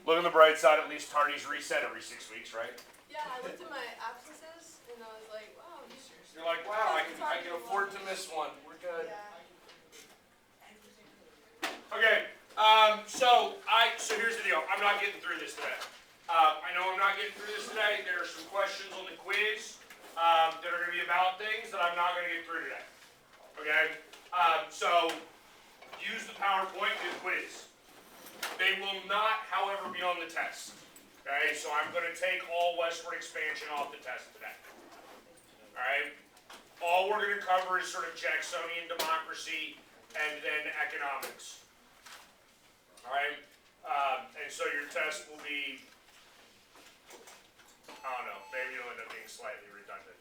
Look on the bright side, at least Tardy's reset every 6 weeks, right? Yeah, I looked at my absences and I was like, wow. You're like, wow, I can afford to miss one. We're good. Yeah. Okay, so here's the deal. I'm not getting through this today. I know I'm not getting through this today. There are some questions on the quiz that are going to be about things that I'm not going to get through today. Okay, so use the PowerPoint, do the quiz. They will not, however, be on the test. Okay, so I'm going to take all Westward expansion off the test today. All right, all we're going to cover is sort of Jacksonian democracy and then economics. All right, and so your test will be, I don't know, maybe it'll end up being slightly redundant,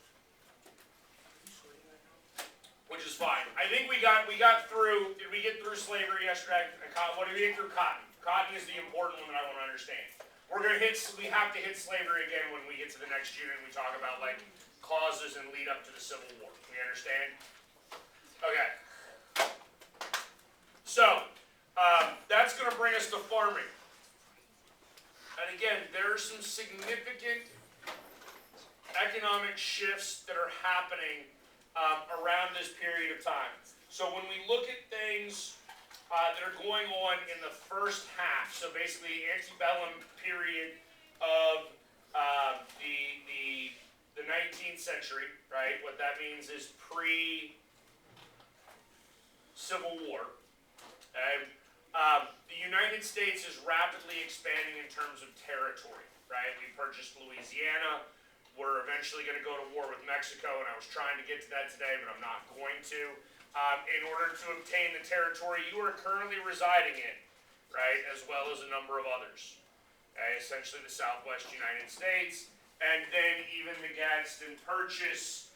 which is fine. I think we got through. Did we get through slavery yesterday? What did we get through? Cotton. Cotton is the important one that I want to understand. We have to hit slavery again when we get to the next unit and we talk about like causes and lead up to the Civil War. We understand? Okay. So, that's going to bring us to farming. And again, there are some significant economic shifts that are happening around this period of time. So when we look at things that are going on in the first half, so basically the antebellum period of the 19th century, right? What that means is pre-Civil War. Okay? The United States is rapidly expanding in terms of territory, right? We purchased Louisiana. We're eventually going to go to war with Mexico, and I was trying to get to that today, but I'm not going to. In order to obtain the territory you are currently residing in, right, as well as a number of others. Okay? Essentially the Southwest United States, and then even the Gadsden Purchase,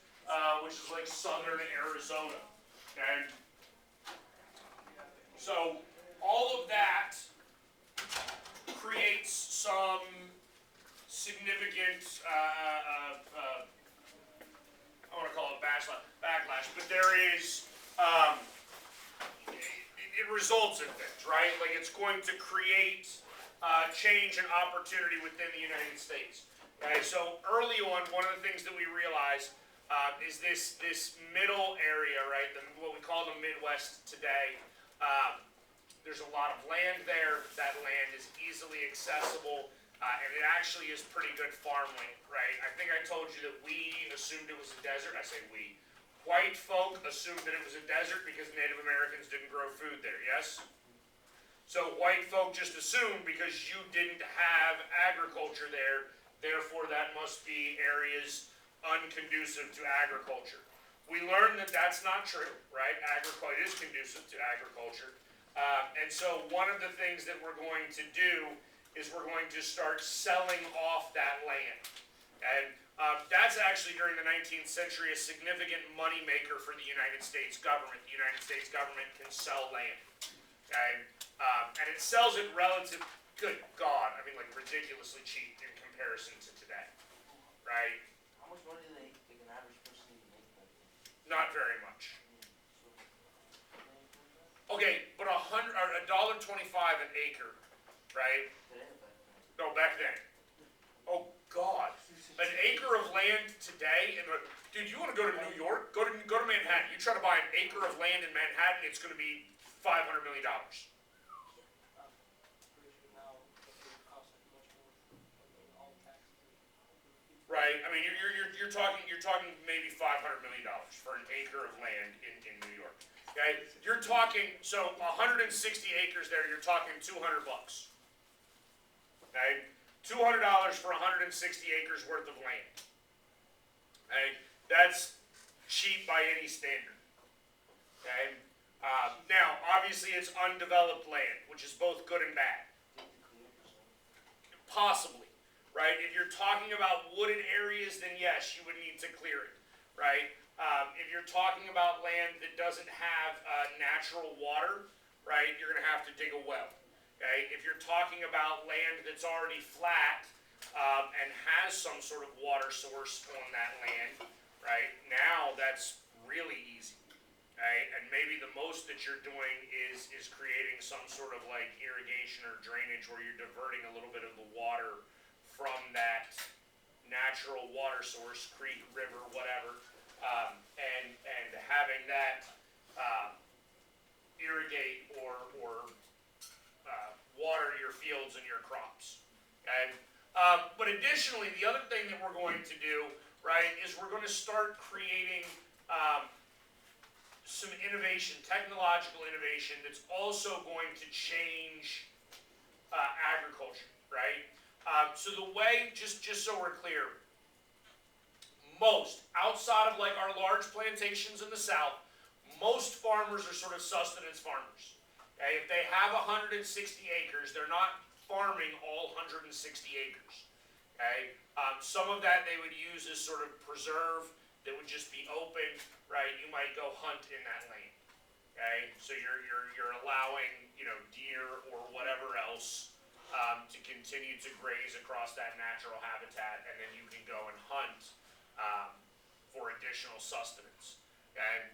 which is like southern Arizona. Okay? So all of that creates some significant, I want to call it backlash, but there is, it results in things, right? Like it's going to create change and opportunity within the United States. Okay, so early on, one of the things that we realize is this middle area, right? What we call the Midwest today. There's a lot of land there. That land is easily accessible, and it actually is pretty good farmland, right? I think I told you that we assumed it was a desert. I say we. White folk assumed that it was a desert because Native Americans didn't grow food there, yes? So white folk just assumed because you didn't have agriculture there, therefore that must be areas unconducive to agriculture. We learned that that's not true, right? Agriculture is conducive to agriculture. And so one of the things that we're going to do is we're going to start selling off that land. And that's actually during the 19th century a significant money maker for the United States government. The United States government can sell land. Okay? And it sells it good God, I mean like ridiculously cheap in comparison to today. Right? How much money do they think an average person make? Not very much. Okay, but $1.25 an acre, right? No, back then. Oh God, an acre of land today, dude, you want to go to New York? Go to Manhattan. You try to buy an acre of land in Manhattan, it's going to be $500 million. Right. I mean, you're talking maybe $500 million for an acre of land in New York. Okay, you're talking, so 160 acres there, you're talking $200. Okay, $200 for 160 acres worth of land. Okay, that's cheap by any standard. Okay, now obviously it's undeveloped land, which is both good and bad. Possibly, right? If you're talking about wooded areas, then yes, you would need to clear it, right? If you're talking about land that doesn't have natural water, right, you're going to have to dig a well. Okay? If you're talking about land that's already flat and has some sort of water source on that land, right, now that's really easy. okay? And maybe the most that you're doing is creating some sort of like irrigation or drainage where you're diverting a little bit of the water from that natural water source, creek, river, whatever, and having that irrigate or water your fields and your crops. Okay? But additionally, the other thing that we're going to do, right, is we're going to start creating some innovation, technological innovation, that's also going to change agriculture, right? So the way, just so we're clear, most, outside of like our large plantations in the south, most farmers are sort of sustenance farmers. Okay? If they have 160 acres, they're not farming all 160 acres. Okay? Some of that they would use as sort of preserve that would just be open, right? You might go hunt in that land. Okay? So you're allowing, you know, deer or whatever else to continue to graze across that natural habitat, and then you can go and hunt for additional sustenance. Okay?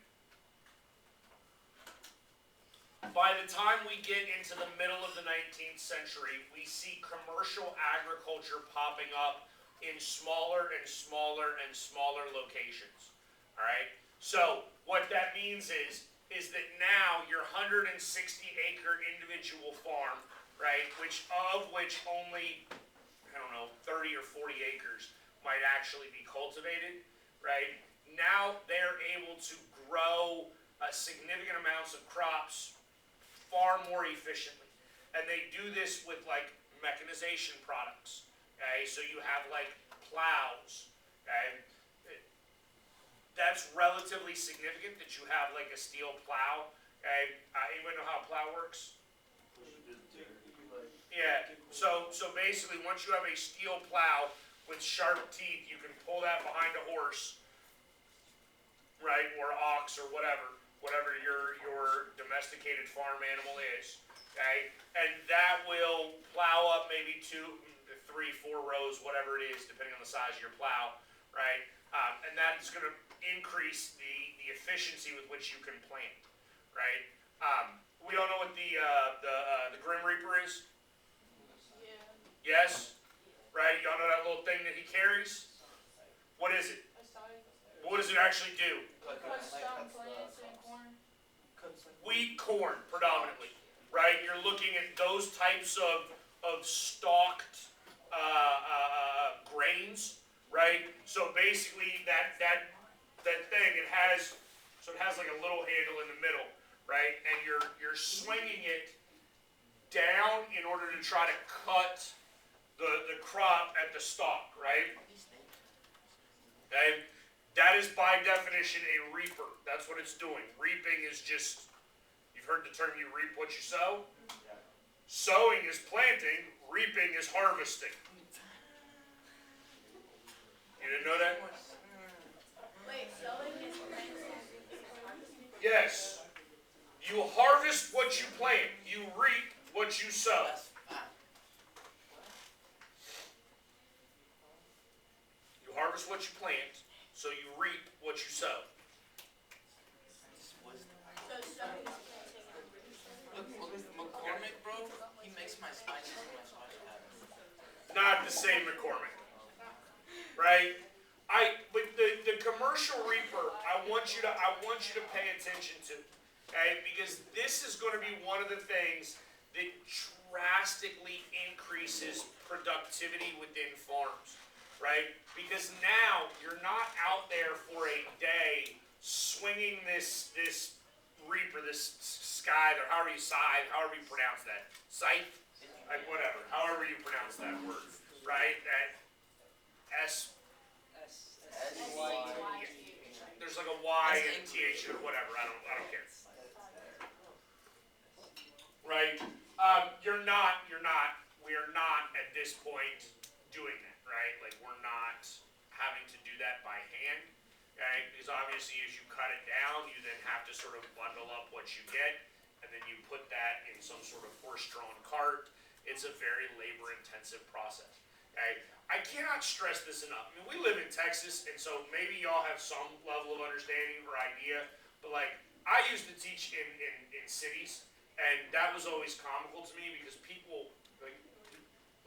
By the time we get into the middle of the 19th century, we see commercial agriculture popping up in smaller and smaller and smaller locations. All right? So what that means is that now your 160 acre individual farm, right, which only, I don't know, 30 or 40 acres might actually be cultivated, right? Now they're able to grow significant amounts of crops far more efficiently. And they do this with like mechanization products. Okay, so you have like plows. Okay, that's relatively significant that you have like a steel plow. Okay, anybody know how a plow works? Yeah. So basically, once you have a steel plow with sharp teeth, you can pull that behind a horse, right, or ox or whatever your domesticated farm animal is. Okay, and that will plow up maybe 2, 3, 4 rows, whatever it is, depending on the size of your plow, right? And that's going to increase the efficiency with which you can plant, right? We all know what the Grim Reaper is. Yeah. Yes, right? Y'all know that little thing that he carries. What is it? I saw it. What does it actually do? It cuts down plants and corn. Wheat, corn, predominantly, right? You're looking at those types of stalked grains, right? So basically, that thing, it has like a little handle in the middle, right? And you're swinging it down in order to try to cut the crop at the stalk, right? Okay? That is by definition a reaper. That's what it's doing. Reaping is just, you've heard the term, you reap what you sow. Sowing is planting, reaping is harvesting. You didn't know that? Wait, sowing is planting. Yes. You harvest what you plant. You reap what you sow. You harvest what you plant, so you reap what you sow. So sowing is planting and reaping. Look at McCormick, bro. He makes my spices and my spice happen. Not the same McCormick, right? But the commercial reaper, I want you to pay attention to, okay? Because this is going to be one of the things that drastically increases productivity within farms, right? Because now you're not out there for a day swinging this reaper, this scythe, or however you pronounce that, scythe, like whatever, however you pronounce that word, right? That there's like a Y and TH or whatever. I don't care. Right? We are not at this point doing that, right? Like we're not having to do that by hand, okay? Because obviously as you cut it down, you then have to sort of bundle up what you get, and then you put that in some sort of horse-drawn cart. It's a very labor-intensive process, okay? I cannot stress this enough. I mean, we live in Texas, and so maybe y'all have some level of understanding or idea, but like, I used to teach in cities, and that was always comical to me because people,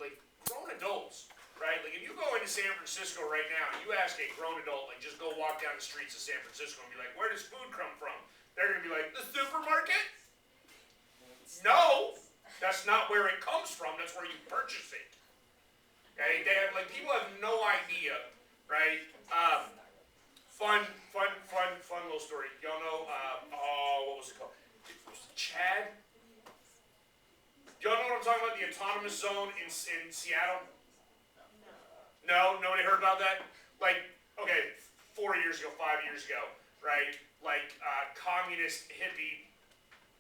like grown adults, right? Like if you go into San Francisco right now and you ask a grown adult, like just go walk down the streets of San Francisco and be like, where does food come from? They're gonna be like, the supermarket? No, that's not where it comes from. That's where you purchase it. Okay, they have, like, people have no idea, right? Fun little story. Y'all know, what was it called? Was it Chad? Y'all know what I'm talking about? The autonomous zone in Seattle? No? Nobody heard about that? Like, okay, 4 years ago, 5 years ago, right? Like, communist hippie,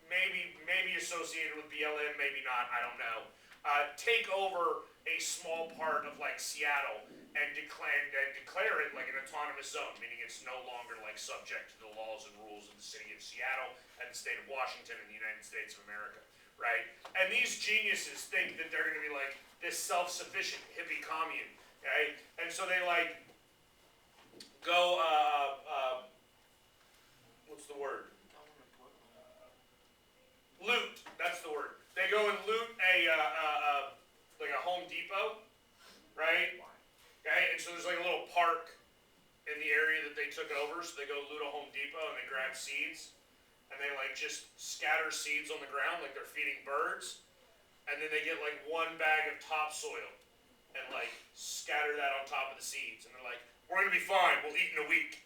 maybe associated with BLM, maybe not, I don't know. Take over a small part of like Seattle and declare it like an autonomous zone, meaning it's no longer like subject to the laws and rules of the city of Seattle and the state of Washington and the United States of America, right? And these geniuses think that they're going to be like this self-sufficient hippie commune, okay? And so they like go, what's the word? Loot, that's the word. They go and loot like a Home Depot, right? Okay, and so there's like a little park in the area that they took over, so they go loot a Home Depot and they grab seeds, and they like just scatter seeds on the ground like they're feeding birds, and then they get like one bag of topsoil and like scatter that on top of the seeds, and they're like, we're gonna be fine, we'll eat in a week.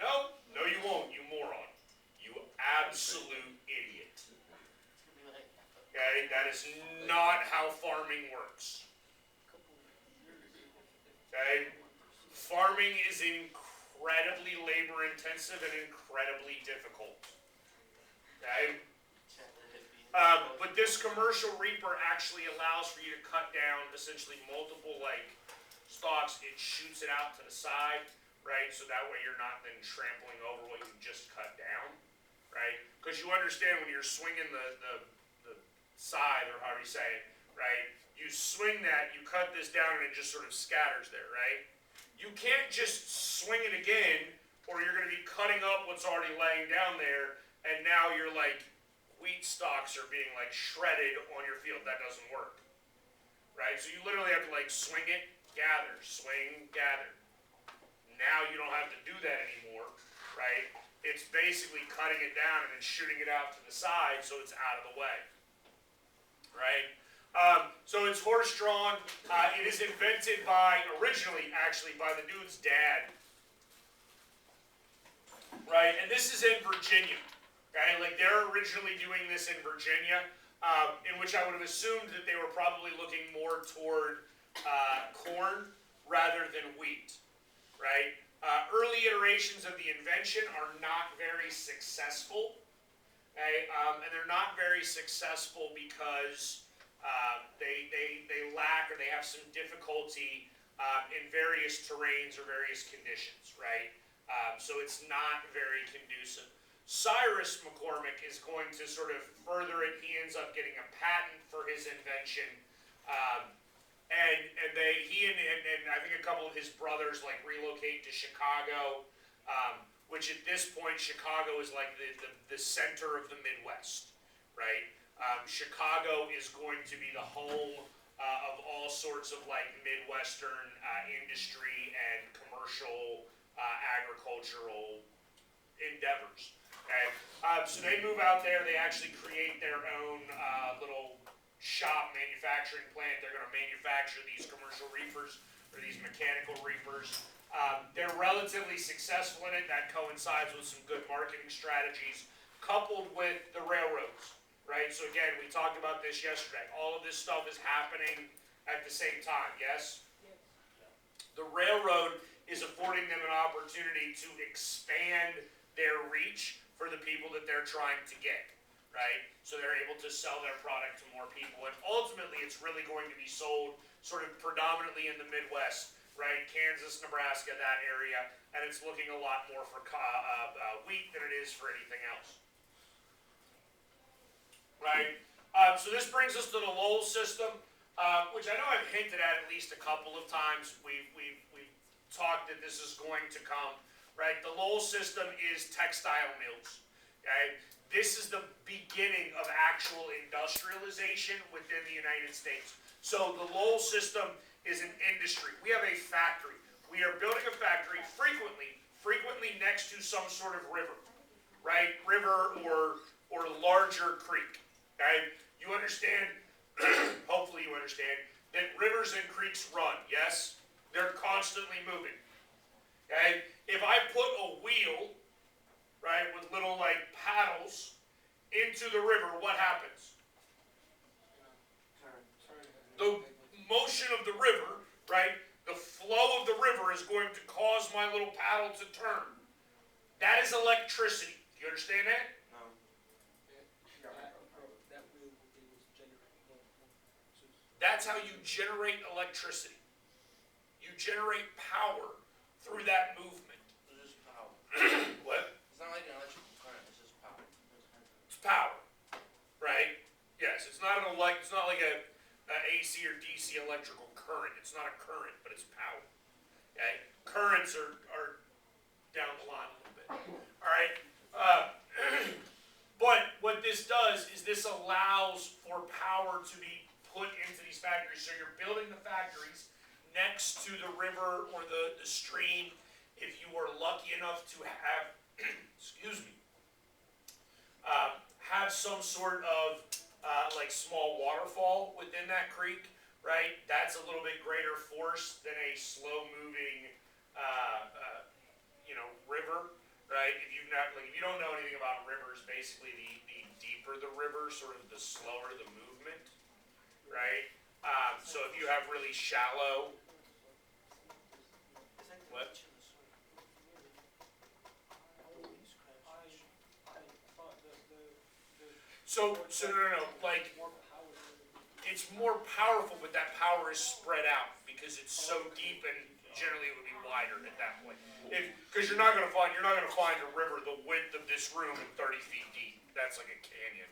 No, you won't, you moron. You absolute idiot. Okay, that is not how farming works. Okay? Farming is incredibly labor intensive and incredibly difficult. Okay? But this commercial reaper actually allows for you to cut down essentially multiple like stalks. It shoots it out to the side, right? So that way you're not then trampling over what you just cut down, right? Because you understand when you're swinging the scythe, or however you say it, right? You swing that, you cut this down, and it just sort of scatters there, right? You can't just swing it again, or you're going to be cutting up what's already laying down there, and now you're like, wheat stalks are being like shredded on your field. That doesn't work, right? So you literally have to like swing it, gather, swing, gather. Now you don't have to do that anymore, right? It's basically cutting it down and then shooting it out to the side so it's out of the way. Right? So it's horse-drawn. It is invented originally by the dude's dad. Right? And this is in Virginia. Okay? Like they're originally doing this in Virginia, in which I would have assumed that they were probably looking more toward corn rather than wheat. Right? Early iterations of the invention are not very successful. Okay, and they're not very successful because they lack or they have some difficulty in various terrains or various conditions, right? So it's not very conducive. Cyrus McCormick is going to sort of further it. He ends up getting a patent for his invention, and he and I think a couple of his brothers like relocate to Chicago. Which at this point, Chicago is like the center of the Midwest, right? Chicago is going to be the home of all sorts of like Midwestern industry and commercial agricultural endeavors. Okay? So they move out there. They actually create their own little shop manufacturing plant. They're going to manufacture these commercial reapers or these mechanical reapers. They're relatively successful in it. That coincides with some good marketing strategies, coupled with the railroads, right? So again, we talked about this yesterday. All of this stuff is happening at the same time, yes? The railroad is affording them an opportunity to expand their reach for the people that they're trying to get, right? So they're able to sell their product to more people. And ultimately, it's really going to be sold sort of predominantly in the Midwest, right? Kansas, Nebraska, that area, and it's looking a lot more for wheat than it is for anything else, right? So this brings us to the Lowell system, which I know I've hinted at least a couple of times. We've talked that this is going to come. right? The Lowell system is textile mills, okay? This is the beginning of actual industrialization within the United States. So the Lowell system is an industry. We have a factory. We are building a factory frequently next to some sort of river, right? River or larger creek, okay? You understand, hopefully you understand, that rivers and creeks run, yes? They're constantly moving, okay? If I put a wheel, right, with little like paddles into the river, what happens? The motion of the river, right, the flow of the river is going to cause my little paddle to turn. That is electricity. Do you understand that? No. That's how you generate electricity. You generate power through that movement. It's just power. What? It's not like an electrical current, it's just power. It's power, right? Yes, it's not like a AC or DC electrical current. It's not a current, but it's power. Okay, currents are down the line a little bit. All right, but what this does is this allows for power to be put into these factories. So you're building the factories next to the river or the stream. If you are lucky enough to have, excuse me, have some sort of like small waterfall within that creek, right? That's a little bit greater force than a slow-moving, river, right? If you don't know anything about rivers, basically the deeper the river, sort of the slower the movement, right? So if you have really shallow, It's like the What? beach in the swing. so no, like it's more powerful, but that power is spread out because it's so deep and generally it would be wider at that point. Because you're not gonna find a river the width of this room and 30 feet deep. That's like a canyon,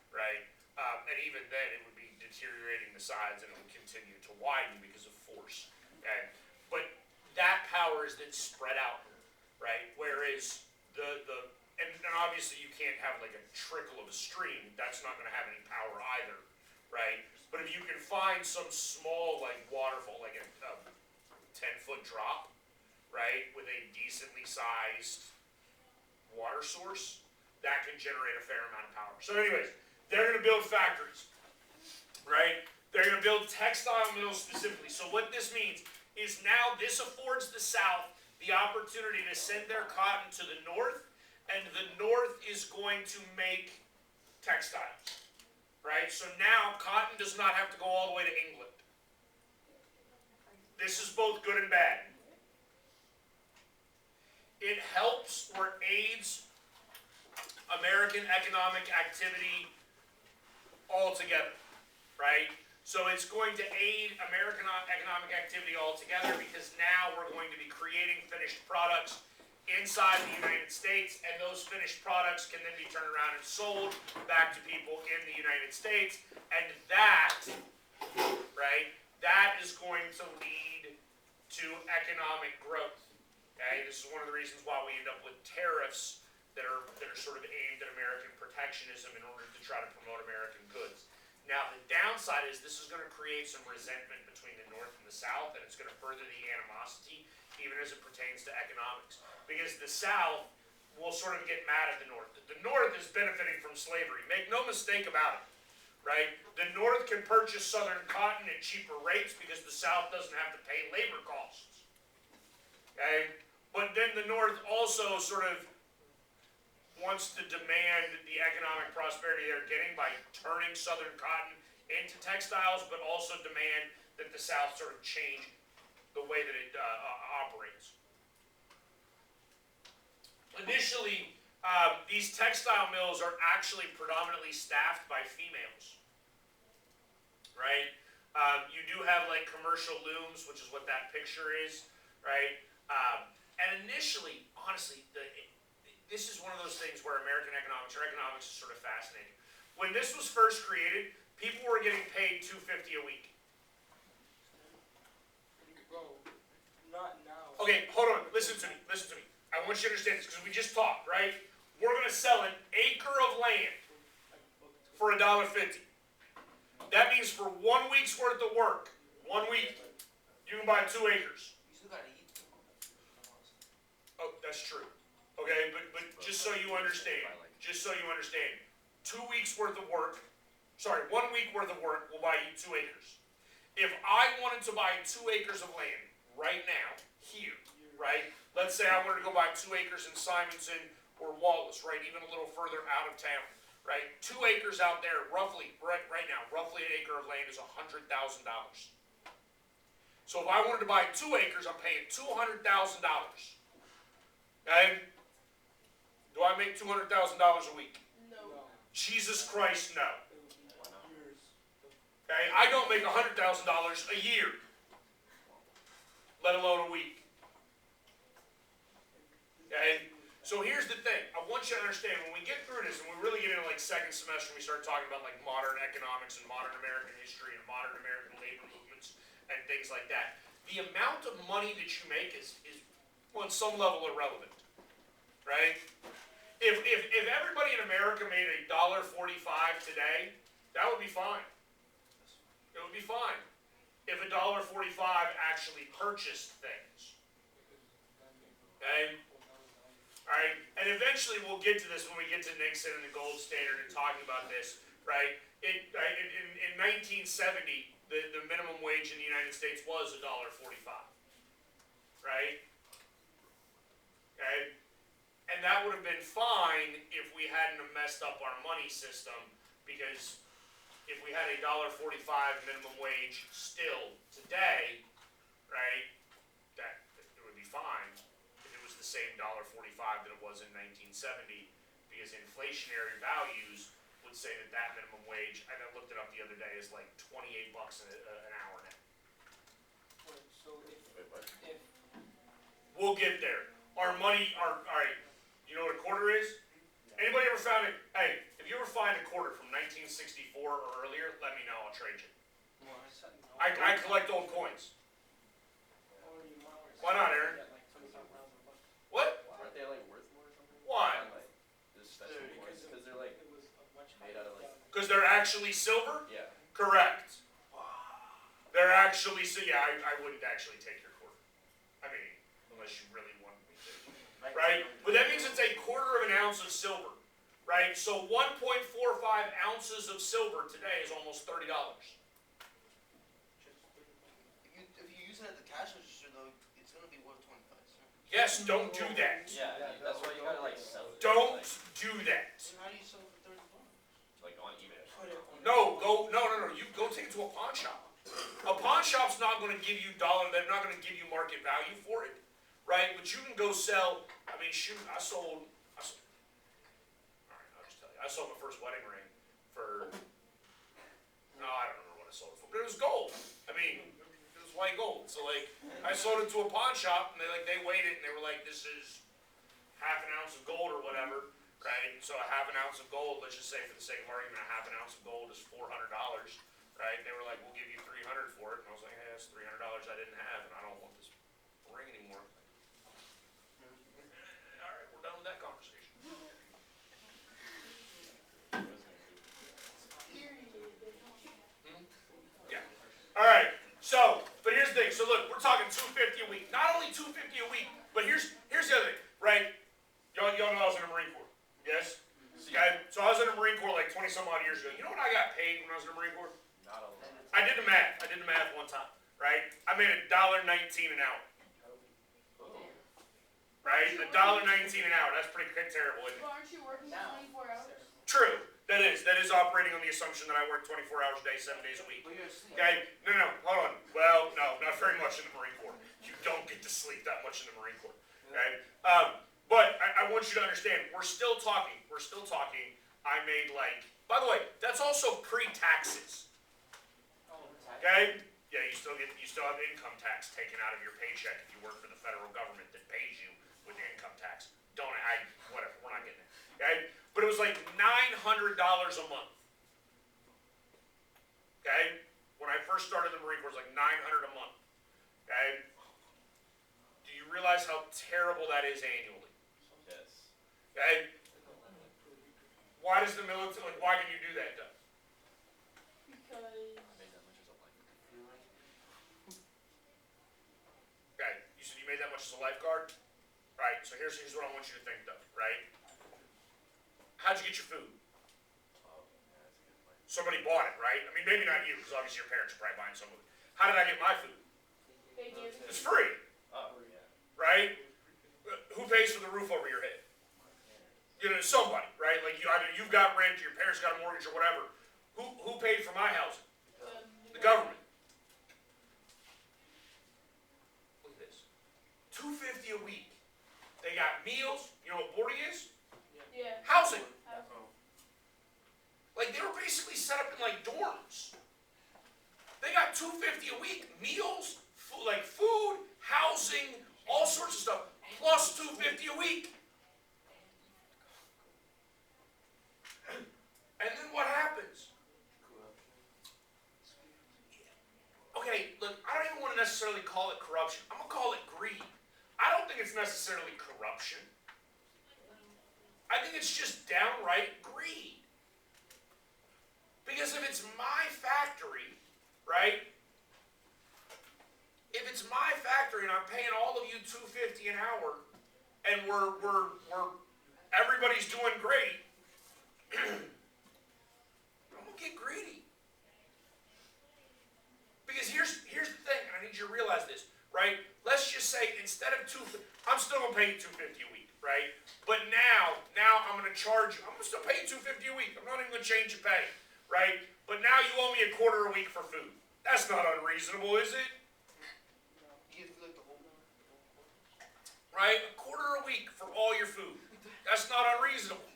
right? And even then, it would be deteriorating the sides and it would continue to widen because of force. Okay, but that power is then spread out, right? Whereas and obviously you can't have like a trickle of a stream. That's not gonna have any power either, right? But if you can find some small like waterfall, like a 10-foot drop, right, with a decently sized water source, that can generate a fair amount of power. So anyways, they're going to build factories, right? They're going to build textile mills specifically. So what this means is now this affords the South the opportunity to send their cotton to the North, and the North is going to make textiles, right? So now cotton does not have to go all the way to England. This is both good and bad. It helps or aids American economic activity altogether, right? So it's going to aid American economic activity altogether because now we're going to be creating finished products inside the United States, and those finished products can then be turned around and sold back to people in the United States, and that, right, that is going to lead to economic growth. Okay, this is one of the reasons why we end up with tariffs that are sort of aimed at American protectionism in order to try to promote American goods. Now, the downside is this is going to create some resentment between the North and the South, and it's going to further the animosity, even as it pertains to economics. Because the South will sort of get mad at the North. The North is benefiting from slavery. Make no mistake about it, right? The North can purchase Southern cotton at cheaper rates because the South doesn't have to pay labor costs. Okay? But then the North also sort of wants to demand the economic prosperity they're getting by turning Southern cotton into textiles, but also demand that the South sort of change the way that it operates. Initially, these textile mills are actually predominantly staffed by females, right? You do have like commercial looms, which is what that picture is, right? And initially, honestly, this is one of those things where American economics is sort of fascinating. When this was first created, people were getting paid $250 a week. Bro, not now. Okay, hold on. Listen to me. I want you to understand this because we just talked, right? We're going to sell an acre of land for $1.50. That means for 1 week's worth of work, 1 week, you can buy 2 acres. You still gotta eat. Oh, that's true. Okay, but just so you understand, 2 weeks worth of work, 1 week worth of work will buy you 2 acres. If I wanted to buy 2 acres of land right now, here, right? Let's say I wanted to go buy 2 acres in Simonson or Wallace, right? Even a little further out of town, right? 2 acres out there, roughly, right now, roughly an acre of land is $100,000. So if I wanted to buy 2 acres, I'm paying $200,000. Okay? Do I make $200,000 a week? No. Jesus Christ, no. Okay? I don't make $100,000 a year, let alone a week. Okay? So here's the thing. I want you to understand, when we get through this, and we really get into like second semester, we start talking about like modern economics and modern American history and modern American labor movements and things like that. The amount of money that you make is on some level irrelevant. Right? If everybody in America made $1.45 today, that would be fine. It would be fine. If $1.45 actually purchased things. Okay? Alright? And eventually we'll get to this when we get to Nixon and the gold standard and talking about this, right? In 1970, the minimum wage in the United States was $1.45. Right? Okay? And that would have been fine if we hadn't have messed up our money system, because if we had $1.45 minimum wage still today, right, that it would be fine if it was the same $1.45 that it was in 1970, because inflationary values would say that minimum wage, and I looked it up the other day, is like $28 an hour now. So if We'll get there. Our money, alright, you know what a quarter is? Anybody ever found it? Hey, if you ever find a quarter from 1964 or earlier, let me know, I'll trade you. I collect old coins. Why not, Aaron? What? Aren't they like worth more or something? Why? Like, this special coins, because they're like made out of like. Because they're actually silver? Yeah. Correct. They're actually, so yeah, I wouldn't actually take your quarter. I mean, unless you really want me to. Right? But that means it's a quarter of an ounce of silver. Right? So 1.45 ounces of silver today is almost $30. If you use it at the cash register, though, it's gonna be worth 25 cents. Yes, don't do that. Yeah, that's why you gotta like sell it. Don't Like, do that. So how do you sell it for 30 bucks? like on eBay. No, you go take it to a pawn shop. A pawn shop's not gonna give you they're not gonna give you market value for it. Right? But you can go sell, I mean, shoot, I sold, alright, I'll just tell you, I sold my first wedding ring for, no, I don't remember what I sold it for, but it was gold. I mean, it was white gold. So like, I sold it to a pawn shop, and they weighed it, and they were like, this is half an ounce of gold or whatever, right? So a half an ounce of gold, let's just say for the sake of argument, a half an ounce of gold is $400, right? They were like, we'll give you $300 for it, and I was like, hey, that's $300 I didn't have, and I don't want this ring anymore. Alright, we're done with that conversation. Yeah. Alright, so, but here's the thing. So look, we're talking $250 a week. Not only $250 a week, but here's the other thing, right? Y'all know I was in the Marine Corps. Yes? Okay? So I was in the Marine Corps like 20 some odd years ago. You know what I got paid when I was in the Marine Corps? Not a lot. I did the math one time, right? I made $1.19 an hour. Right? $1.19 an hour. That's pretty terrible, isn't it? Well, aren't you working 24 hours? True. That is operating on the assumption that I work 24 hours a day, 7 days a week. But you're asleep. Okay? No, hold on. Well, no, not very much in the Marine Corps. You don't get to sleep that much in the Marine Corps. Okay? But I want you to understand, we're still talking. I made like, by the way, that's also pre-taxes. Okay? Yeah, you still have income tax taken out of your paycheck if you work for the federal government that pays you with the income tax. Whatever, we're not getting it. Okay? But it was like $900 a month. Okay? When I first started the Marine Corps, it was like $900 a month. Okay? Do you realize how terrible that is annually? Okay? Why does the military, like, why can you do that, though? Because Okay, you said you made that much as a lifeguard? Right, so here's what I want you to think, though, right? How'd you get your food? Somebody bought it, right? I mean, maybe not you, because obviously your parents are probably buying some of it. How did I get my food? they give It's free, Oh, yeah. right? Who pays for the roof over your head? You know, somebody, right? Like, either you've got rent, or your parents got a mortgage, or whatever. Who paid for my housing? The government. Look at this. $250 a week. They got meals. You know what boarding is? Yeah. Housing. Oh. Like, they were basically set up in like dorms. They got $250 a week, meals, like food, housing, all sorts of stuff, plus $250 a week. And then what happens? Okay, look, I don't even want to necessarily call it corruption. I'm gonna call it greed. I don't think it's necessarily corruption. I think it's just downright greed. Because if it's my factory, right? If it's my factory and I'm paying all of you $250 an hour, and we're everybody's doing great, I'm gonna get greedy. Because here's the thing, and I need you to realize this, right? Let's just say instead of I'm still gonna pay you $250 a week, right? But now I'm gonna charge you. I'm gonna still pay you $250 a week. I'm not even gonna change your pay, right? But now you owe me a quarter a week for food. That's not unreasonable, is it? You get like the whole Right? A quarter a week for all your food. That's not unreasonable,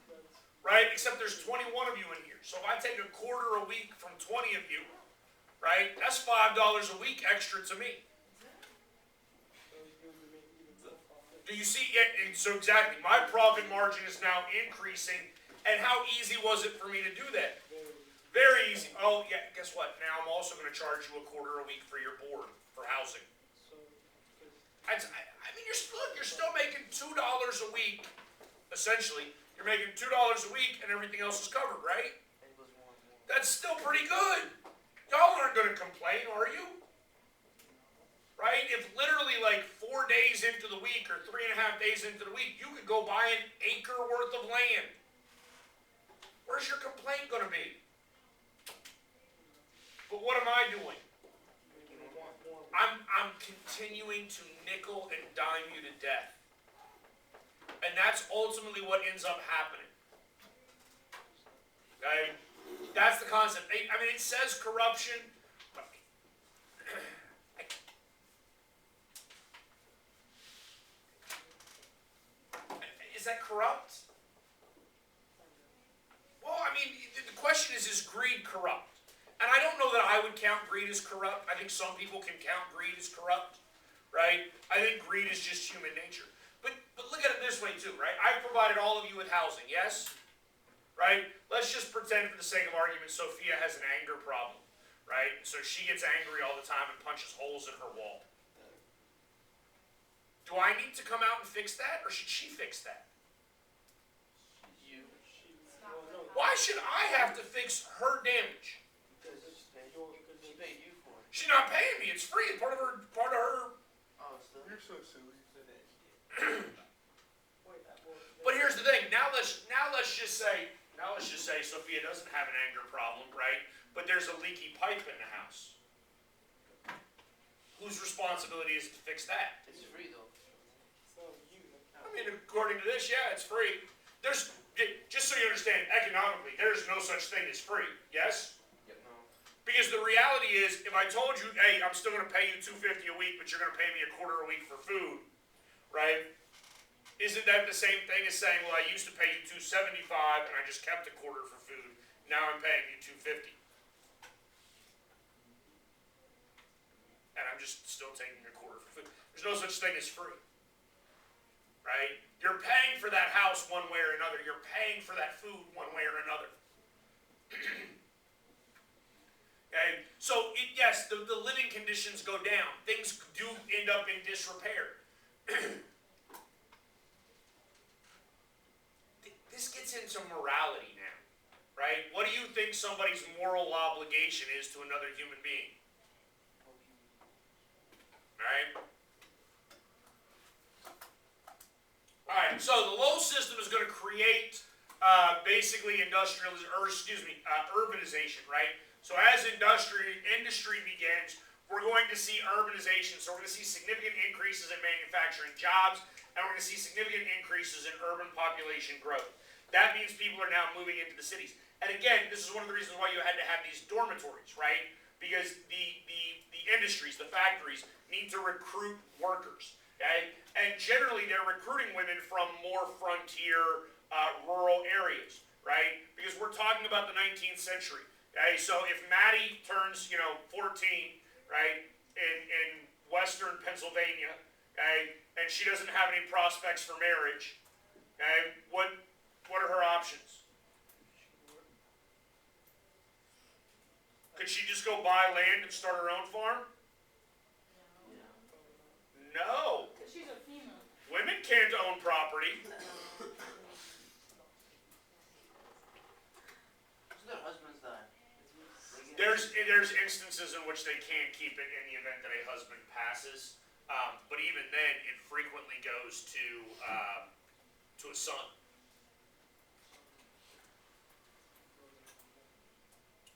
right? Except there's 21 of you in here. So if I take a quarter a week from 20 of you, right? That's $5 a week extra to me. Do you see? Yeah, so exactly. My profit margin is now increasing. And how easy was it for me to do that? Very easy. Oh, yeah, guess what? Now I'm also going to charge you a quarter a week for your board, for housing. I mean, you're still making $2 a week, essentially. You're making $2 a week and everything else is covered, right? That's still pretty good. Y'all aren't going to complain, are you? Right? If literally like 4 days into the week or 3.5 days into the week, you could go buy an acre worth of land. Where's your complaint going to be? But what am I doing? I'm continuing to nickel and dime you to death. And that's ultimately what ends up happening. Okay? That's the concept. I mean, it says corruption. Is that corrupt? Well, I mean, the question is greed corrupt? And I don't know that I would count greed as corrupt. I think some people can count greed as corrupt, right? I think greed is just human nature. But look at it this way too, right? I've provided all of you with housing, yes? Right? Let's just pretend for the sake of argument Sophia has an anger problem, right? So she gets angry all the time and punches holes in her wall. Do I need to come out and fix that, or should she fix that? You. Why should I have to fix her damage? He paid you for it. She's not paying me. It's free. It's part of her. Oh, still. You're so silly. But here's the thing. Now let's just say Sophia doesn't have an anger problem, right? But there's a leaky pipe in the house. Whose responsibility is it to fix that? It's free though. I mean, according to this, yeah, it's free. Just so you understand, economically, there's no such thing as free. Yes? No. Because the reality is, if I told you, hey, I'm still going to pay you $250 a week, but you're going to pay me a quarter a week for food, right? Isn't that the same thing as saying, well, I used to pay you $275 and I just kept a quarter for food. Now I'm paying you $250. And I'm just still taking a quarter for food. There's no such thing as free. Right? You're paying for that house one way or another. You're paying for that food one way or another. Okay? So, yes, the living conditions go down. Things do end up in disrepair. this gets into morality now, right? What do you think somebody's moral obligation is to another human being? Right? Alright, so the low system is going to create basically urbanization, right? So as industry begins, we're going to see urbanization. So we're going to see significant increases in manufacturing jobs, and we're going to see significant increases in urban population growth. That means people are now moving into the cities. And again, this is one of the reasons why you had to have these dormitories, right? Because the industries, the factories, need to recruit workers, okay? And generally, they're recruiting women from more frontier, rural areas, right? Because we're talking about the 19th century, okay? So if Maddie turns, 14, right, in western Pennsylvania, okay, and she doesn't have any prospects for marriage, okay, what are her options? Could she just go buy land and start her own farm? No. Because she's a female. Women can't own property. So their husbands die. There's instances in which they can keep it in the event that a husband passes, but even then, it frequently goes to a son.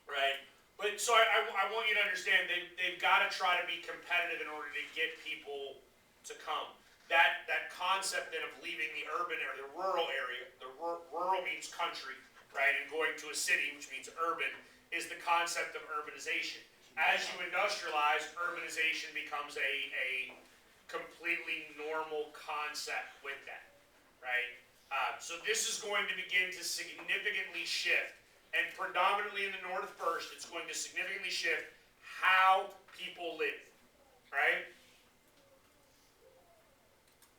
Right? But so I want you to understand they've got to try to be competitive in order to get people to come. That concept then of leaving the urban or the rural area, rural means country, right, and going to a city, which means urban, is the concept of urbanization. As you industrialize, urbanization becomes a completely normal concept with that, right? So this is going to begin to significantly shift. And predominantly in the North first, it's going to significantly shift how people live, right?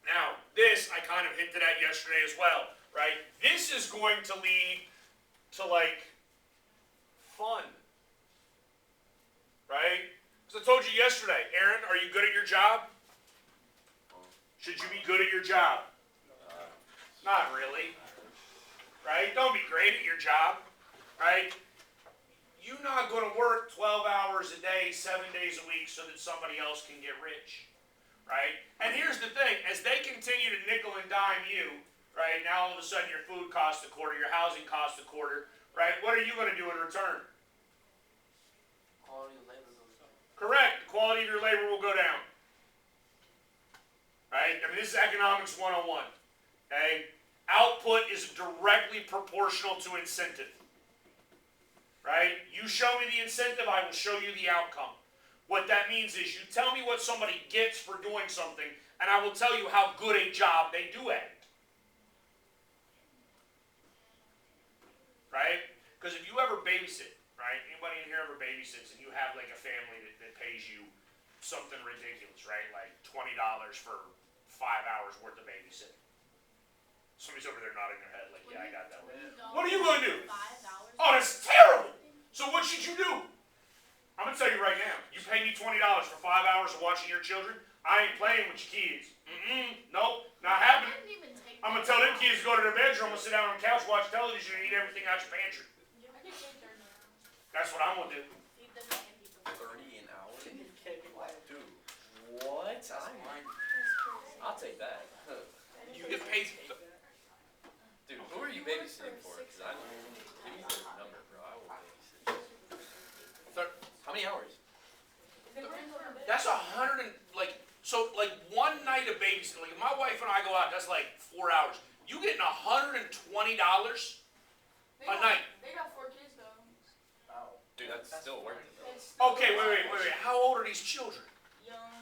Now, this I kind of hinted at yesterday as well, right? This is going to lead to, fun, right? Because I told you yesterday, Aaron, are you good at your job? Should you be good at your job? Not really, right? Don't be great at your job. Right? You're not going to work 12 hours a day, 7 days a week so that somebody else can get rich. Right? And here's the thing, as they continue to nickel and dime you, right, now all of a sudden your food costs a quarter, your housing costs a quarter, right, what are you going to do in return? Quality of labor goes up. Correct. The quality of your labor will go down. Right? I mean, this is economics 101. Okay? Output is directly proportional to incentive. Right? You show me the incentive, I will show you the outcome. What that means is you tell me what somebody gets for doing something, and I will tell you how good a job they do at it. Right? Because if you ever babysit, right? Anybody in here ever babysits, and you have a family that pays you something ridiculous, right? Like $20 for 5 hours worth of babysitting. Somebody's over there nodding their head like, yeah, I got that one. What are you going to do? Oh, that's terrible! So what should you do? I'm going to tell you right now. You pay me $20 for 5 hours of watching your children, I ain't playing with your kids. Nope, not happening. I'm going to tell them kids to go to their bedroom, I'm going to sit down on the couch, watch television, and eat everything out your pantry. That's what I'm going to do. 30 an hour? Dude, what? I'll take that. You get paid. Dude, who are you babysitting for? Because I don't give me your number, bro. I will babysit. How many hours? That's 100 and, one night of babysitting. Like, if my wife and I go out, that's 4 hours. You getting $120 a night. They got 4 kids though. Dude, that's still worth it, though. Okay, wait. How old are these children? Young,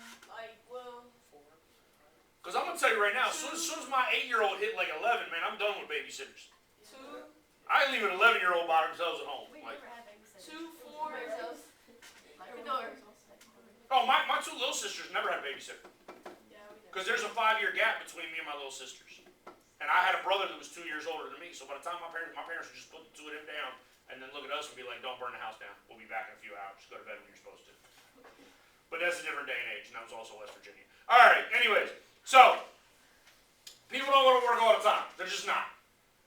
Because I'm going to tell you right now, as soon as my 8-year-old hit 11, man, I'm done with babysitters. 2, I ain't leaving an 11-year-old by themselves at home. 2, 4. Oh, my 2 little sisters never had a babysitter. Because there's a 5-year gap between me and my little sisters. And I had a brother that was 2 years older than me, so by the time my parents would just put the 2 of them down and then look at us and be like, don't burn the house down. We'll be back in a few hours. Go to bed when you're supposed to. But that's a different day and age, and that was also West Virginia. All right, anyways. So, people don't want to work all the time. They're just not.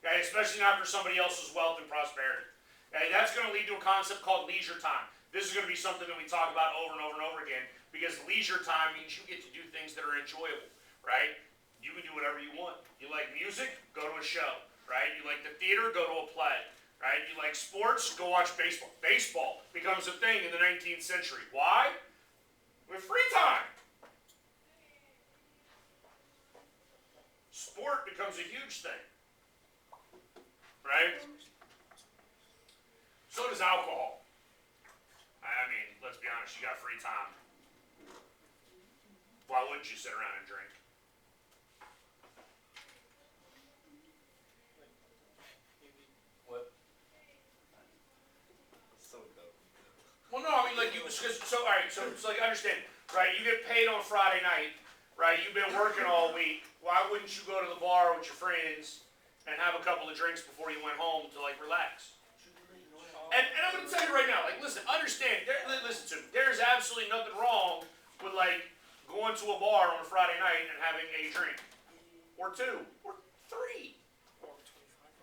Okay, especially not for somebody else's wealth and prosperity. Okay, that's going to lead to a concept called leisure time. This is going to be something that we talk about over and over and over again, because leisure time means you get to do things that are enjoyable, right? You can do whatever you want. You like music? Go to a show, right? You like the theater? Go to a play, right? You like sports? Go watch baseball. Baseball becomes a thing in the 19th century. Why? With free time. Sport becomes a huge thing, right? So does alcohol. I mean, let's be honest, you got free time. Why wouldn't you sit around and drink? Maybe What? So dope. Well, no, I mean, like, all right, so it's like, understand, right, you get paid on Friday night, right, you've been working all week, why wouldn't you go to the bar with your friends and have a couple of drinks before you went home to, like, relax? And I'm going to tell you right now, like, listen, understand, listen to me, there's absolutely nothing wrong with, like, going to a bar on a Friday night and having a drink. Or two. Or three. or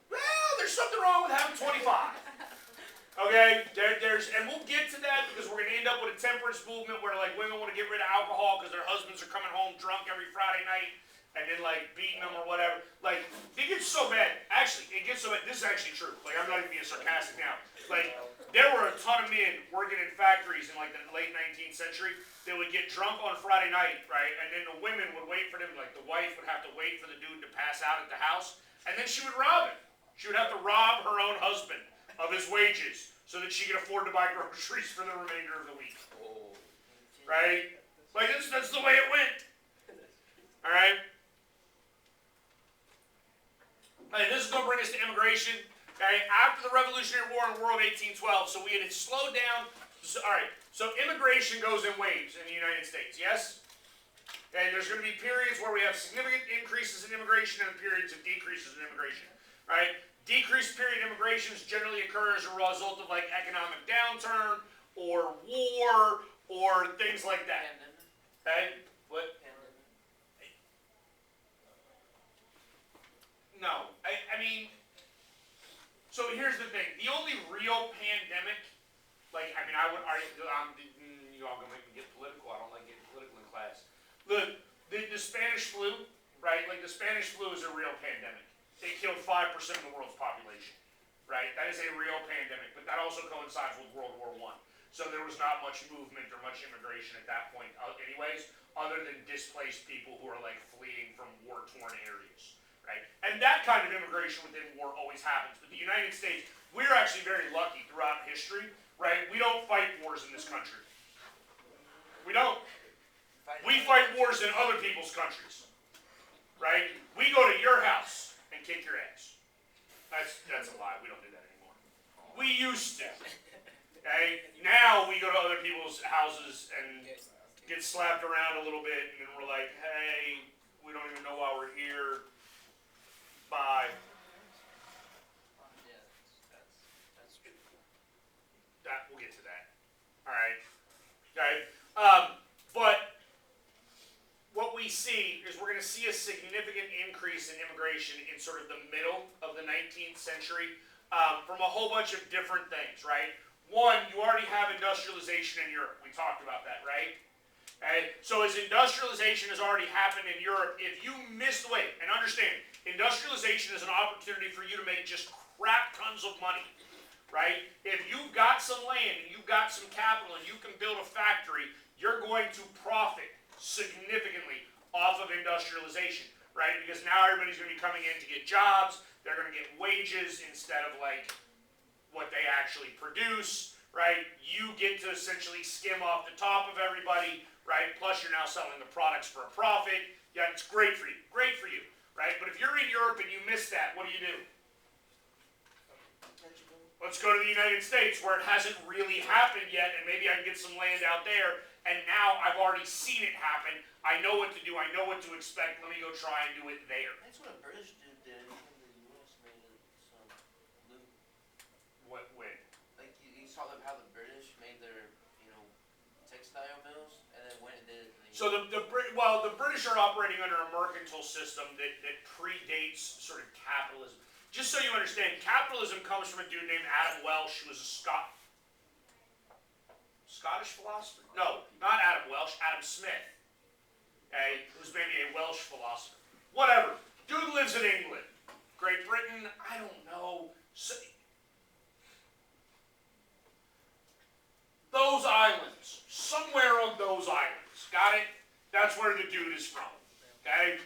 25. Well, there's something wrong with having 25. Okay? And we'll get to that because we're going to end up with a temperance movement where, like, women want to get rid of alcohol because their husbands are coming home drunk every Friday night and then, like, beating them or whatever. Like, it gets so bad. Actually, it gets so bad. This is actually true. Like, I'm not even being sarcastic now. Like, there were a ton of men working in factories in, like, the late 19th century that would get drunk on Friday night, right? And then the women would wait for them. Like, the wife would have to wait for the dude to pass out at the house. And then she would rob him. She would have to rob her own husband of his wages so that she could afford to buy groceries for the remainder of the week. Oh. Right? Like, that's the way it went. All right? Okay, this is going to bring us to immigration. Okay, after the Revolutionary War in the War of 1812, so we had slowed down. All right, so immigration goes in waves in the United States, yes? Okay, there's going to be periods where we have significant increases in immigration and periods of decreases in immigration, right? Decreased period immigrations generally occur as a result of, like, economic downturn or war or things like that. Okay? What? No. I mean, so here's the thing. The only real pandemic, like, I mean, y'all gonna make me get political. I don't like getting political in class. Look, the Spanish flu, right? Like, the Spanish flu is a real pandemic. It killed 5% of the world's population, right? That is a real pandemic, but that also coincides with World War I. So there was not much movement or much immigration at that point anyways, other than displaced people who are, like, fleeing from war-torn areas. Right? And that kind of immigration within war always happens. But the United States, we're actually very lucky throughout history, right? We don't fight wars in this country. We don't. We fight wars in other people's countries, right? We go to your house and kick your ass. That's a lie. We don't do that anymore. We used to. Okay? Now we go to other people's houses and get slapped around a little bit, and then we're like, hey, we don't even know why we're here. Bye. Yeah, that's true. We'll get to that. All right. Okay. But what we see is we're going to see a significant increase in immigration in sort of the middle of the 19th century from a whole bunch of different things, right? One, you already have industrialization in Europe. We talked about that, right? Okay. So as industrialization has already happened in Europe, if you miss the way, and understand, industrialization is an opportunity for you to make just crap tons of money, right? If you've got some land and you've got some capital and you can build a factory, you're going to profit significantly off of industrialization, right? Because now everybody's going to be coming in to get jobs. They're going to get wages instead of, like, what they actually produce, right? You get to essentially skim off the top of everybody, right? Plus you're now selling the products for a profit. Yeah, it's great for you. Great for you. Right? But if you're in Europe and you miss that, what do? Let's go to the United States where it hasn't really happened yet, and maybe I can get some land out there, and now I've already seen it happen. I know what to do. I know what to expect. Let me go try and do it there. That's what a British dude did when the US made some loot. What, when? Like, you saw how the British made their, textile mills, and then went and did it in the So the British are operating under a mercantile system that predates sort of capitalism. just so you understand, capitalism comes from a dude named Adam Welsh, who was a Scottish philosopher? No, not Adam Welsh, Adam Smith. Okay, who's maybe a Welsh philosopher. Whatever. Dude lives in England. Great Britain, I don't know. Those islands. Somewhere on those islands. Got it? That's where the dude is from. Okay?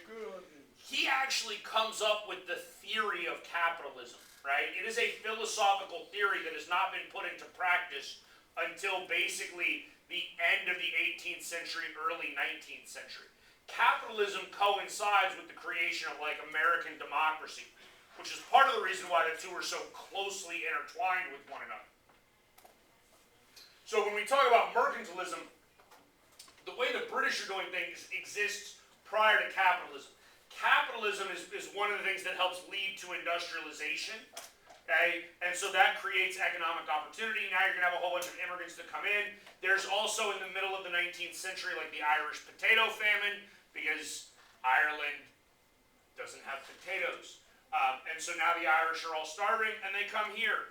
He actually comes up with the theory of capitalism, right? It is a philosophical theory that has not been put into practice until basically the end of the 18th century, early 19th century. Capitalism coincides with the creation of like American democracy, which is part of the reason why the two are so closely intertwined with one another. So when we talk about mercantilism, the way the British are doing things exists prior to capitalism. Capitalism is one of the things that helps lead to industrialization. Okay? And so that creates economic opportunity. Now you're going to have a whole bunch of immigrants that come in. There's also in the middle of the 19th century like the Irish potato famine, because Ireland doesn't have potatoes. And so now the Irish are all starving and they come here.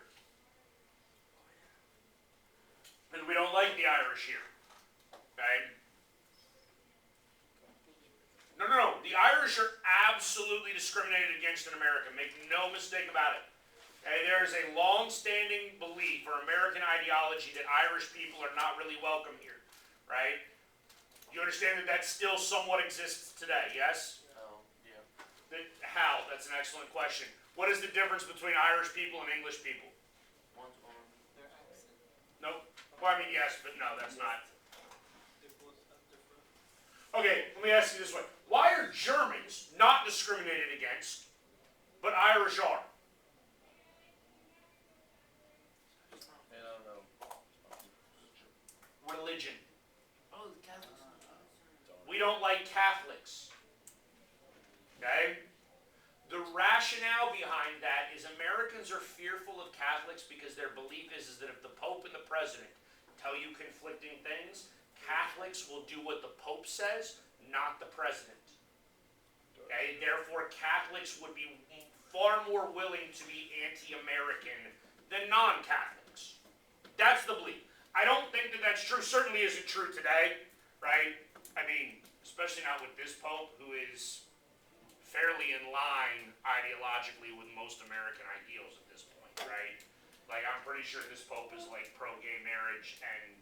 And we don't like the Irish here. Okay? No. The Irish are absolutely discriminated against in America. Make no mistake about it. Okay? There is a long-standing belief or American ideology that Irish people are not really welcome here. Right? You understand that that still somewhat exists today, yes? Oh, yeah. How? That's an excellent question. What is the difference between Irish people and English people? One's on. Their accent. Nope. Well, I mean, yes, but no, that's not. They both have different. Okay, let me ask you this way. Why are Germans not discriminated against, but Irish are? I don't know. Religion. Oh, the Catholics. We don't like Catholics. Okay? The rationale behind that is Americans are fearful of Catholics because their belief is that if the Pope and the President tell you conflicting things, Catholics will do what the Pope says, not the President. Okay? Therefore, Catholics would be far more willing to be anti-American than non-Catholics. That's the belief. I don't think that that's true. Certainly isn't true today, right? I mean, especially not with this Pope, who is fairly in line ideologically with most American ideals at this point, right? Like, I'm pretty sure this Pope is like pro-gay marriage and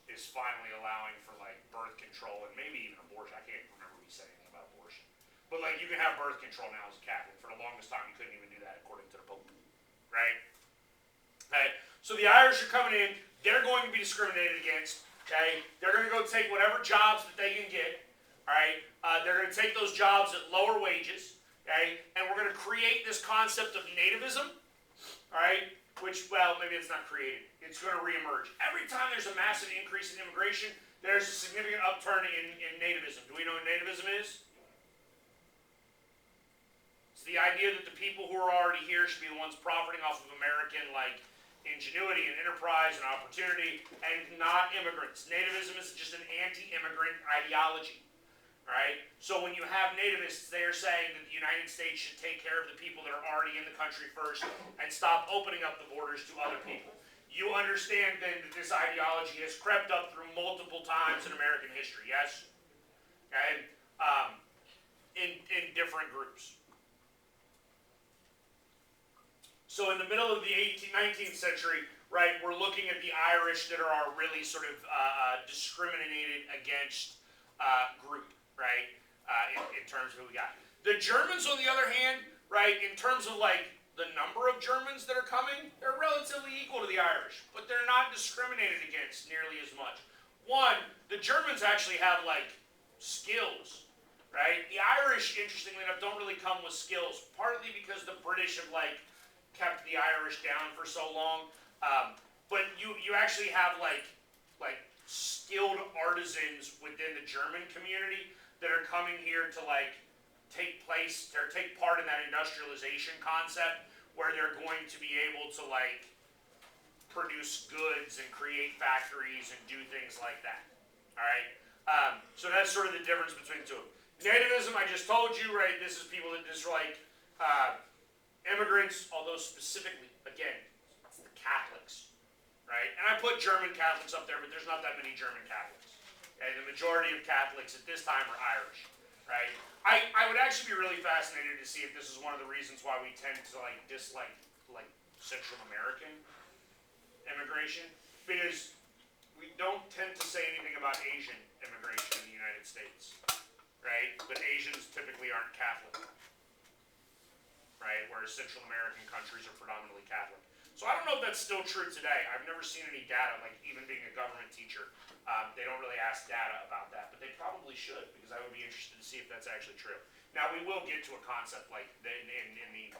is finally allowing for like birth control and maybe even abortion. I can't remember if he said anything about abortion. But like, you can have birth control now as a Catholic. For the longest time, you couldn't even do that according to the Pope, right? Okay, so the Irish are coming in. They're going to be discriminated against. Okay, they're going to go take whatever jobs that they can get. All right, they're going to take those jobs at lower wages. Okay, and we're going to create this concept of nativism. All right, which, well, maybe it's not created. It's going to reemerge. Every time there's a massive increase in immigration, there's a significant upturn in nativism. Do we know what nativism is? It's the idea that the people who are already here should be the ones profiting off of American, like, ingenuity and enterprise and opportunity, and not immigrants. Nativism is just an anti-immigrant ideology. Right? So when you have nativists, they are saying that the United States should take care of the people that are already in the country first and stop opening up the borders to other people. You understand then that this ideology has crept up through multiple times in American history, yes? Okay? In different groups. So in the middle of the 19th century, right, we're looking at the Irish that are really sort of discriminated against group. Right, in terms of who we got. The Germans, on the other hand, right, in terms of like the number of Germans that are coming, they're relatively equal to the Irish, but they're not discriminated against nearly as much. One, the Germans actually have like skills, right? The Irish, interestingly enough, don't really come with skills, partly because the British have like kept the Irish down for so long, but you actually have like skilled artisans within the German community that are coming here to like take part in that industrialization concept where they're going to be able to like produce goods and create factories and do things like that. All right, so that's sort of the difference between the two. Nativism, I just told you, right? This is people that just like immigrants, although specifically, again, it's the Catholics, right? And I put German Catholics up there, but there's not that many German Catholics. Okay? The majority of Catholics at this time are Irish, right? I would actually be really fascinated to see if this is one of the reasons why we tend to dislike Central American immigration, because we don't tend to say anything about Asian immigration in the United States, right? But Asians typically aren't Catholic, right? Whereas Central American countries are predominantly Catholic. So I don't know if that's still true today. I've never seen any data, like even being a government teacher, they don't really ask data about that, but they probably should, because I would be interested to see if that's actually true. Now we will get to a concept like in the,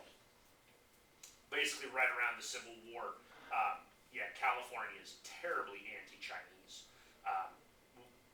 basically right around the Civil War, California is terribly anti-Chinese,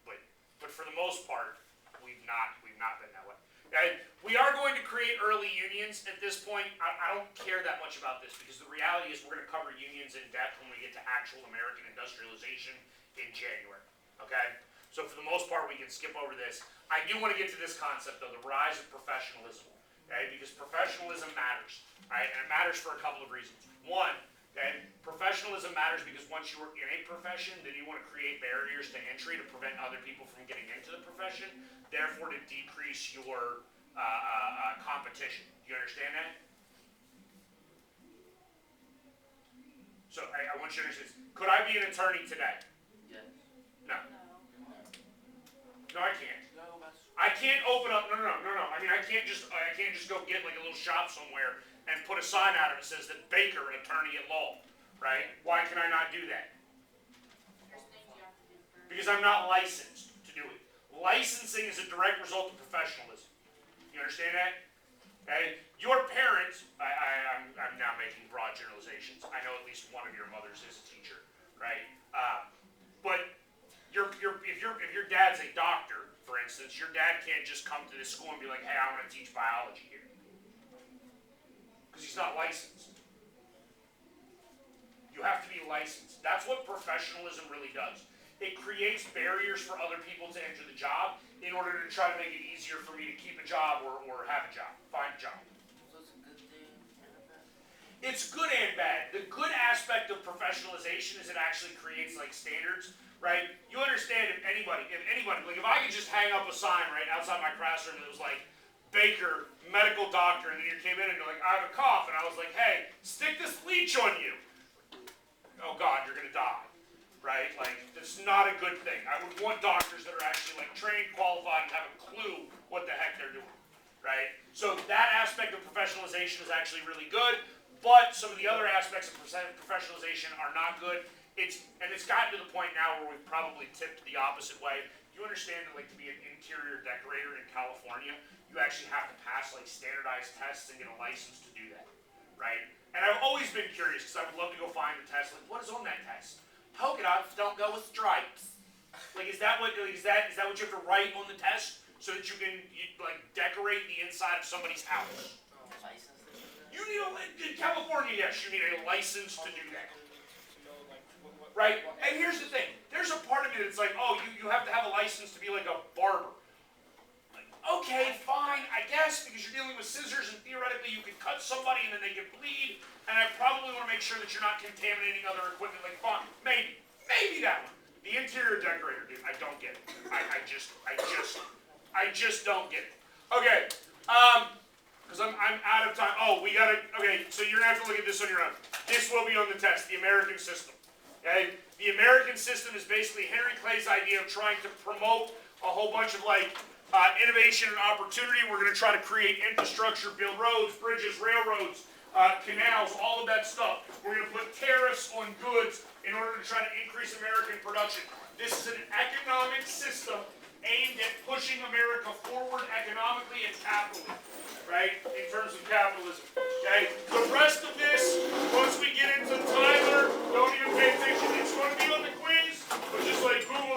but for the most part, we've not been that way. Okay? We are going to create early unions at this point. I don't care that much about this, because the reality is we're going to cover unions in depth when we get to actual American industrialization in January. Okay? So for the most part, we can skip over this. I do want to get to this concept, though, the rise of professionalism. Okay? Because professionalism matters. Right? And it matters for a couple of reasons. One, okay, professionalism matters because once you are in a profession, then you want to create barriers to entry to prevent other people from getting into the profession, therefore to decrease your competition. Do you understand that? So I want you to understand this. Could I be an attorney today? Yes. No. No, I can't. No, that's. I can't open up. No. I mean, I can't just go get like a little shop somewhere and put a sign out of it that says that Baker, an attorney at law, right? Why can I not do that? There's things you have to do first. Because I'm not licensed to do it. Licensing is a direct result of professionalism. You understand that? Okay? Your parents, I'm now making broad generalizations. I know at least one of your mothers is a teacher, right? But if your dad's a doctor, for instance, your dad can't just come to this school and be like, hey, I want to teach biology here. Because he's not licensed. You have to be licensed. That's what professionalism really does. It creates barriers for other people to enter the job in order to try to make it easier for me to keep a job or have a job, find a job. So it's a good thing and a bad thing. It's good and bad. The good aspect of professionalization is it actually creates like standards, right? You understand if anybody, like if I could just hang up a sign right outside my classroom that was like, Baker, medical doctor, and then you came in and you're like, I have a cough, and I was like, hey, stick this leech on you. Oh God, you're gonna die, right? Like, it's not a good thing. I would want doctors that are actually like trained, qualified, and have a clue what the heck they're doing, right? So that aspect of professionalization is actually really good, but some of the other aspects of professionalization are not good. It's gotten to the point now where we've probably tipped the opposite way. You understand that like to be an interior decorator in California, you actually have to pass like standardized tests and get a license to do that, right? And I've always been curious because I would love to go find the test. Like, what is on that test? Polka dots don't go with stripes. Like, is that what you have to write on the test so that you can like decorate the inside of somebody's house? License. You need in California, yes, you need a license to do that. You know, like, what, Right? And here's the thing. There's a part of me that's like, oh, you have to have a license to be like a barber. Like, okay, fine, I guess, because you're dealing with scissors and theoretically you could cut somebody and then they could bleed. And I probably want to make sure that you're not contaminating other equipment. Like, fine, maybe that one. The interior decorator, dude, I don't get it. I just don't get it. Okay, because I'm out of time. Oh, okay, so you're gonna have to look at this on your own. This will be on the test, the American system. Okay? The American system is basically Henry Clay's idea of trying to promote a whole bunch of like innovation and opportunity. We're gonna try to create infrastructure, build roads, bridges, railroads, canals, all of that stuff. We're gonna put tariffs on goods in order to try to increase American production. This is an economic system aimed at pushing America forward economically and capitally, right? In terms of capitalism, okay? The rest of this, once we get into Tyler, don't even pay attention. It's going to be on the quiz, but just like Google